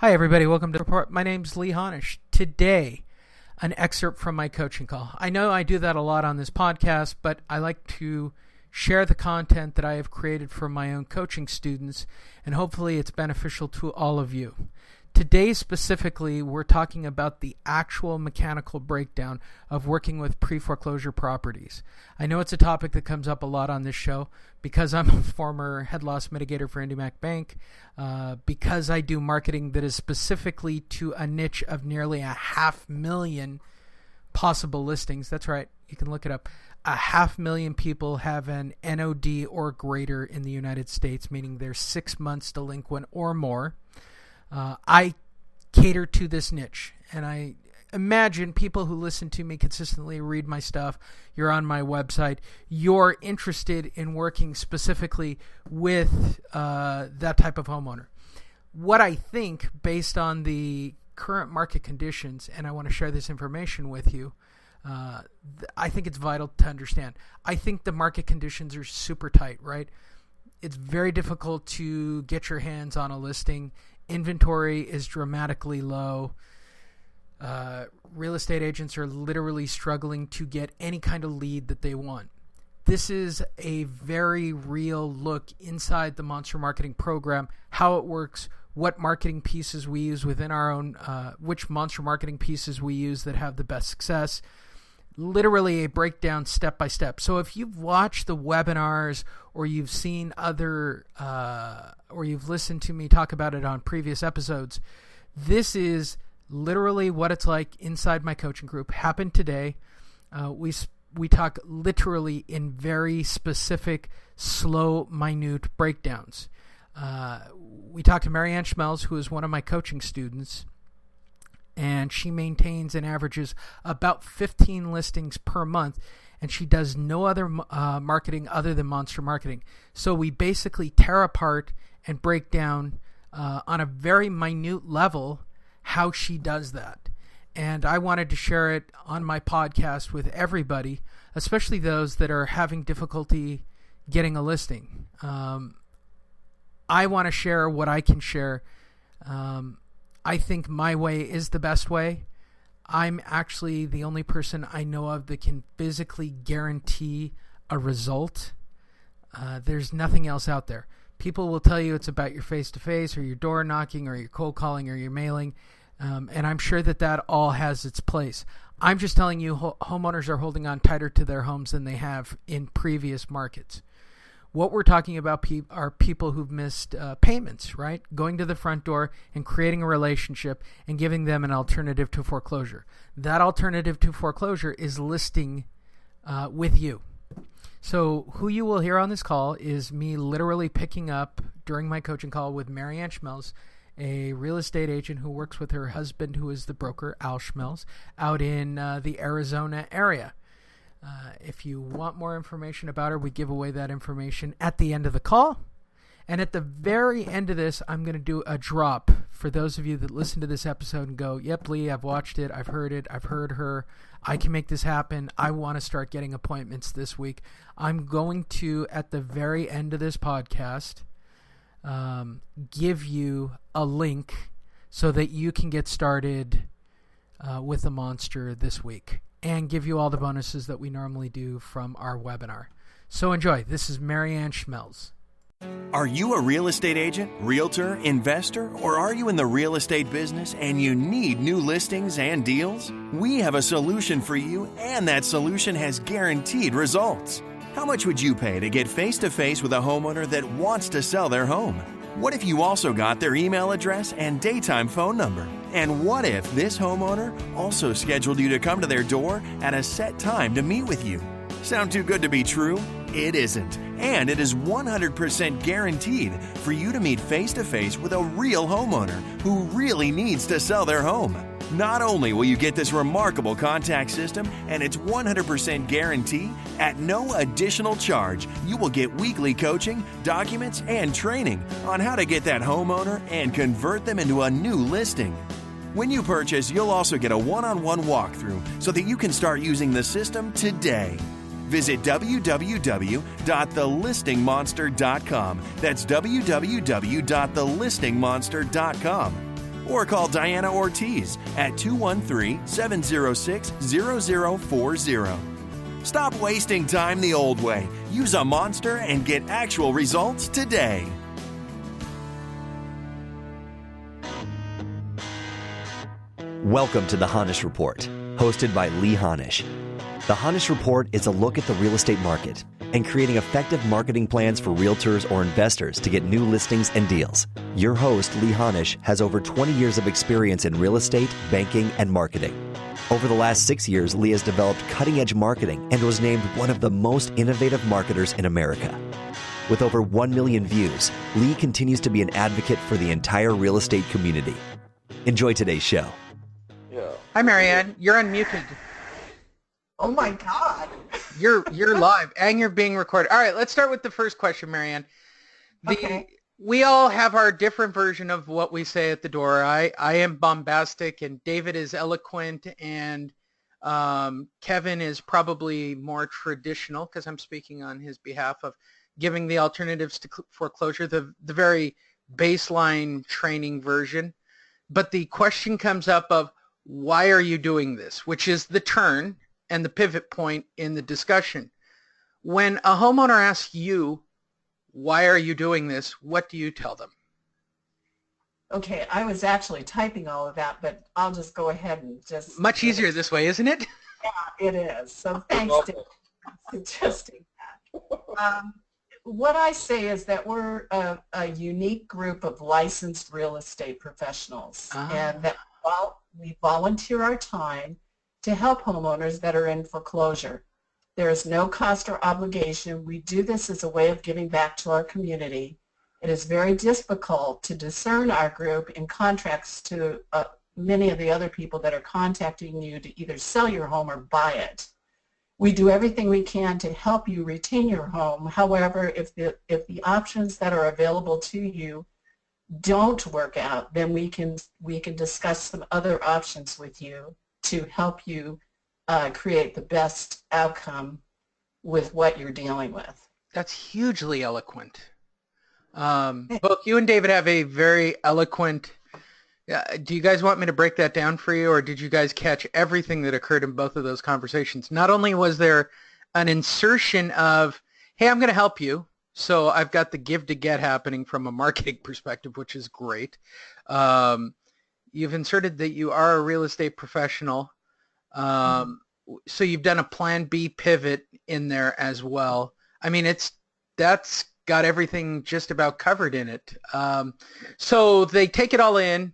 Hi, everybody. Welcome to the report. My name's Lee Honish. Today, an excerpt from my coaching call. I know I do that a lot on this podcast, but I like to share the content that I have created for my own coaching students, and hopefully it's beneficial to all of you. Today, specifically, we're talking about the actual mechanical breakdown of working with pre-foreclosure properties. I know it's a topic that comes up a lot on this show because I'm a former head loss mitigator for IndyMac Bank, because I do marketing that is specifically to a niche of nearly 500,000 possible listings. That's right. You can look it up. 500,000 people have an NOD or greater in the United States, meaning they're 6 months delinquent or more. I cater to this niche, and I imagine people who listen to me consistently, read my stuff, you're on my website, you're interested in working specifically with that type of homeowner. What I think, based on the current market conditions, and I want to share this information with you, I think it's vital to understand. I think the market conditions are super tight, right? It's very difficult to get your hands on a listing. Inventory is dramatically low. Real estate agents are literally struggling to get any kind of lead that they want. This is a very real look inside the Monster Marketing Program, how it works, what marketing pieces we use within our own, which Monster Marketing pieces we use that have the best success. Literally a breakdown step by step. So if you've watched the webinars or you've seen other, or you've listened to me talk about it on previous episodes, this is literally what it's like inside my coaching group. Happened today. We talk literally in very specific, slow, minute breakdowns. We talked to Mary Ann Schmelz, who is one of my coaching students, and she maintains and averages about 15 listings per month, and she does no other marketing other than Monster Marketing. So we basically tear apart and break down on a very minute level how she does that. And I wanted to share it on my podcast with everybody, especially those that are having difficulty getting a listing. I want to share what I can share. I think my way is the best way. I'm actually the only person I know of that can physically guarantee a result. There's nothing else out there. People will tell you it's about your face-to-face or your door knocking or your cold calling or your mailing, and I'm sure that all has its place. I'm just telling you homeowners are holding on tighter to their homes than they have in previous markets. What we're talking about are people who've missed payments, right? Going to the front door and creating a relationship and giving them an alternative to foreclosure. That alternative to foreclosure is listing with you. So who you will hear on this call is me literally picking up during my coaching call with Mary Ann Schmelz, a real estate agent who works with her husband, who is the broker, Al Schmelz, out in the Arizona area. If you want more information about her, we give away that information at the end of the call. And at the very end of this, I'm going to do a drop for those of you that listen to this episode and go, yep, Lee, I've watched it. I've heard her. I can make this happen. I want to start getting appointments this week. I'm going to, at the very end of this podcast, give you a link so that you can get started with the Monster this week, and give you all the bonuses that we normally do from our webinar. So enjoy. This is Mary Ann Schmelz. Are you a real estate agent, realtor, investor, or are you in the real estate business and you need new listings and deals? We have a solution for you, and that solution has guaranteed results. How much would you pay to get face-to-face with a homeowner that wants to sell their home? What if you also got their email address and daytime phone number? And what if this homeowner also scheduled you to come to their door at a set time to meet with you? Sound too good to be true? It isn't. And it is 100% guaranteed for you to meet face-to-face with a real homeowner who really needs to sell their home. Not only will you get this remarkable contact system and its 100% guarantee at no additional charge, you will get weekly coaching, documents, and training on how to get that homeowner and convert them into a new listing. When you purchase, you'll also get a one-on-one walkthrough so that you can start using the system today. Visit www.thelistingmonster.com. That's www.thelistingmonster.com. or call Diana Ortiz at 213-706-0040. Stop wasting time the old way. Use a Monster and get actual results today. Welcome to the Honish Report, hosted by Lee Honish. The Honish Report is a look at the real estate market and creating effective marketing plans for realtors or investors to get new listings and deals. Your host, Lee Honish, has over 20 years of experience in real estate, banking, and marketing. Over the last 6 years, Lee has developed cutting-edge marketing and was named one of the most innovative marketers in America. With over 1 million views, Lee continues to be an advocate for the entire real estate community. Enjoy today's show. Hi, Mary Ann. You're unmuted. Oh my God. You're live and you're being recorded. All right, let's start with the first question, Mary Ann. Okay. We all have our different version of what we say at the door. I am bombastic, and David is eloquent, and Kevin is probably more traditional, because I'm speaking on his behalf, of giving the alternatives to foreclosure, the very baseline training version. But the question comes up of, why are you doing this? Which is the turn and the pivot point in the discussion. When a homeowner asks you, why are you doing this? What do you tell them? Okay, I was actually typing all of that, but I'll just go ahead and just... Much easier this way, isn't it? Yeah, it is. So thanks for suggesting that. What I say is that we're a unique group of licensed real estate professionals, and that we volunteer our time to help homeowners that are in foreclosure. There is no cost or obligation. We do this as a way of giving back to our community. It is very difficult to discern our group in contrast to many of the other people that are contacting you to either sell your home or buy it. We do everything we can to help you retain your home. However, if the options that are available to you don't work out, then we can discuss some other options with you to help you create the best outcome with what you're dealing with. That's hugely eloquent. Both you and David have a very eloquent... do you guys want me to break that down for you, or did you guys catch everything that occurred in both of those conversations? Not only was there an insertion of, hey, I'm going to help you, so I've got the give to get happening from a marketing perspective, which is great. You've inserted that you are a real estate professional. So you've done a plan B pivot in there as well. I mean, that's got everything just about covered in it. So they take it all in.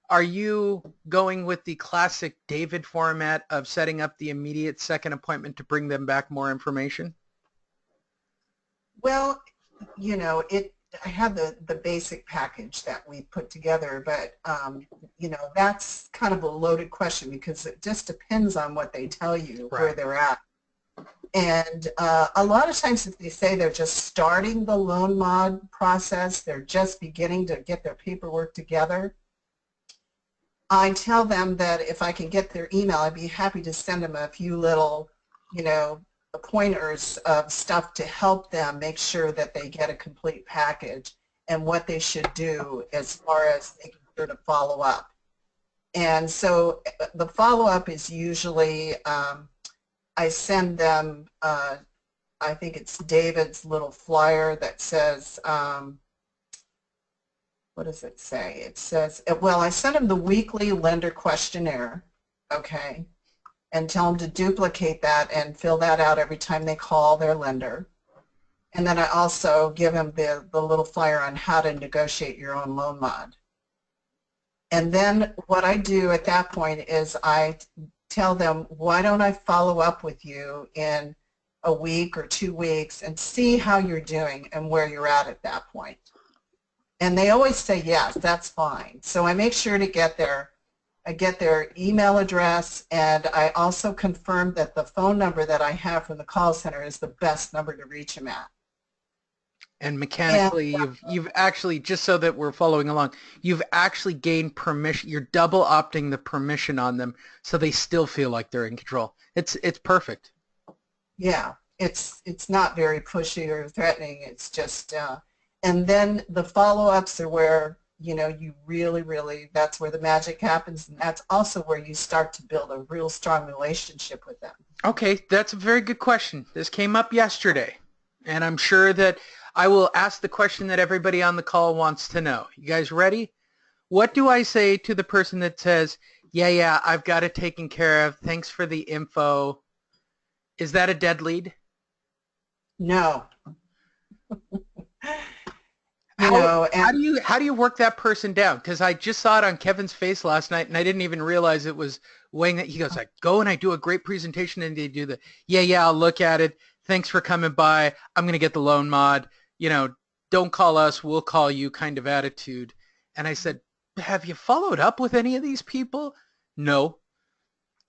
Are you going with the classic David format of setting up the immediate second appointment to bring them back more information? Well, you know, I have the basic package that we put together, but, you know, that's kind of a loaded question because it just depends on what they tell you, right, where they're at. And a lot of times if they say they're just starting the loan mod process, they're just beginning to get their paperwork together, I tell them that if I can get their email, I'd be happy to send them a few little, you know, pointers of stuff to help them make sure that they get a complete package and what they should do as far as making sure to follow up. And so the follow-up is usually I send them, I think it's David's little flyer that says, what does it say? It says, well, I sent him the weekly lender questionnaire, okay, and tell them to duplicate that and fill that out every time they call their lender. And then I also give them the little flyer on how to negotiate your own loan mod. And then what I do at that point is I tell them, why don't I follow up with you in a week or 2 weeks and see how you're doing and where you're at that point. And they always say, yes, that's fine. So I make sure to get their email address, and I also confirm that the phone number that I have from the call center is the best number to reach them at. And mechanically, you've actually, just so that we're following along, you've actually gained permission. You're double opting the permission on them, so they still feel like they're in control. It's perfect. Yeah, it's not very pushy or threatening. It's just, and then the follow-ups are where you really, that's where the magic happens, and that's also where you start to build a real strong relationship with them. Okay, that's a very good question. This came up yesterday, and I'm sure that I will ask the question that everybody on the call wants to know. You guys ready? What do I say to the person that says, yeah, I've got it taken care of. Thanks for the info. Is that a dead lead? No. How do you work that person down? Because I just saw it on Kevin's face last night, and I didn't even realize it was weighing that. He goes, I go and I do a great presentation, and they do the, yeah, I'll look at it. Thanks for coming by. I'm going to get the loan mod. Don't call us, we'll call you kind of attitude. And I said, have you followed up with any of these people? No.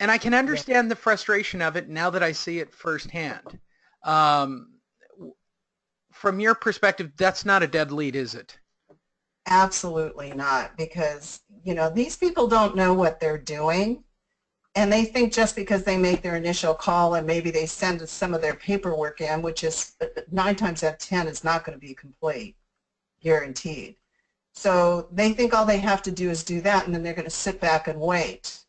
And I can understand the frustration of it now that I see it firsthand. From your perspective, that's not a dead lead, is it? Absolutely not, because, these people don't know what they're doing, and they think just because they make their initial call and maybe they send some of their paperwork in, which is 9 times out of 10 is not going to be complete, guaranteed. So they think all they have to do is do that, and then they're going to sit back and wait.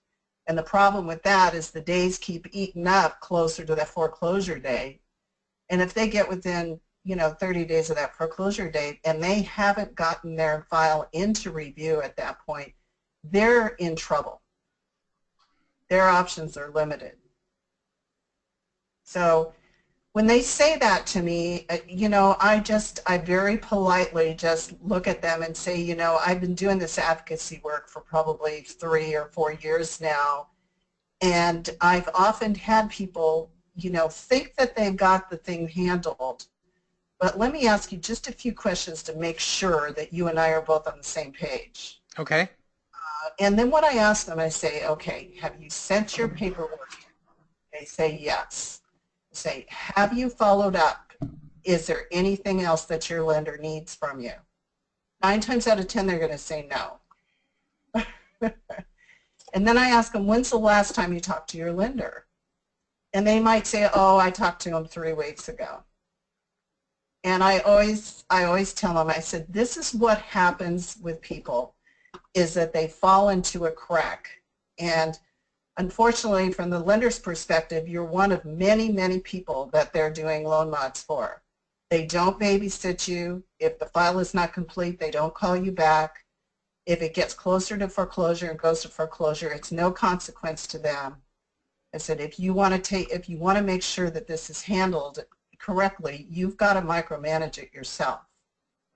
And the problem with that is the days keep eating up closer to that foreclosure date. And if they get within 30 days of that foreclosure date and they haven't gotten their file into review at that point, they're in trouble. Their options are limited. So when they say that to me, I very politely just look at them and say, I've been doing this advocacy work for probably 3 or 4 years now, and I've often had people, think that they've got the thing handled. But let me ask you just a few questions to make sure that you and I are both on the same page. Okay. And then what I ask them, I say, okay, have you sent your paperwork in? They say yes. I say, have you followed up? Is there anything else that your lender needs from you? 9 times out of 10, they're going to say no. And then I ask them, when's the last time you talked to your lender? And they might say, oh, I talked to him 3 weeks ago. And I always tell them, I said, this is what happens with people, is that they fall into a crack. And unfortunately, from the lender's perspective, you're one of many, many people that they're doing loan mods for. They don't babysit you. If the file is not complete, they don't call you back. If it gets closer to foreclosure and goes to foreclosure, it's no consequence to them. I said, if you want to make sure that this is handled correctly, you've got to micromanage it yourself.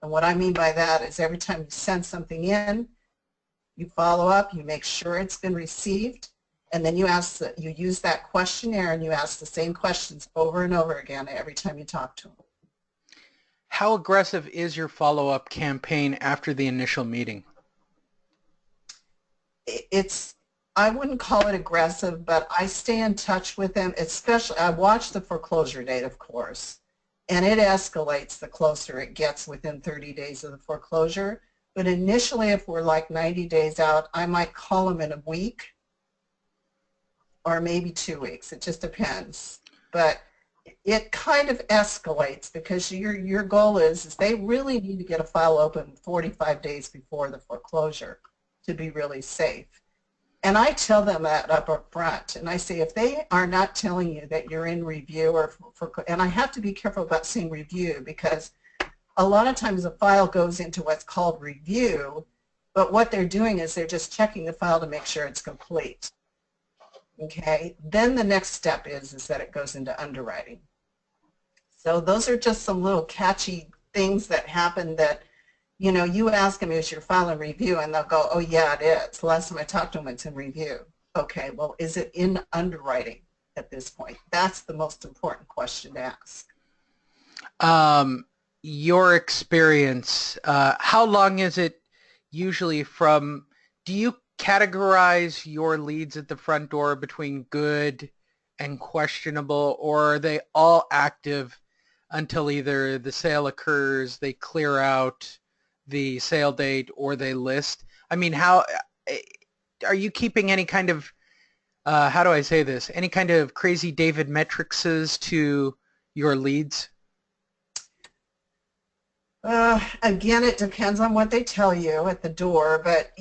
And what I mean by that is every time you send something in, you follow up, you make sure it's been received, and then you use that questionnaire and you ask the same questions over and over again every time you talk to them. How aggressive is your follow-up campaign after the initial meeting? I wouldn't call it aggressive, but I stay in touch with them, especially I watch the foreclosure date, of course, and it escalates the closer it gets within 30 days of the foreclosure. But initially, if we're like 90 days out, I might call them in a week or maybe 2 weeks. It just depends. But it kind of escalates because your goal is they really need to get a file open 45 days before the foreclosure to be really safe. And I tell them that up front, and I say if they are not telling you that you're in review, and I have to be careful about saying review because a lot of times a file goes into what's called review, but what they're doing is they're just checking the file to make sure it's complete. Okay, then the next step is that it goes into underwriting. So those are just some little catchy things that happen that, you ask them, is your file in review? And they'll go, oh, yeah, it is. The last time I talked to them, it's in review. Okay, well, is it in underwriting at this point? That's the most important question to ask. Your experience, how long is it usually from, do you categorize your leads at the front door between good and questionable, or are they all active until either the sale occurs, they clear out the sale date, or they list? I mean, how are you keeping any kind of, how do I say this, any kind of crazy David metrics to your leads? Again, it depends on what they tell you at the door, but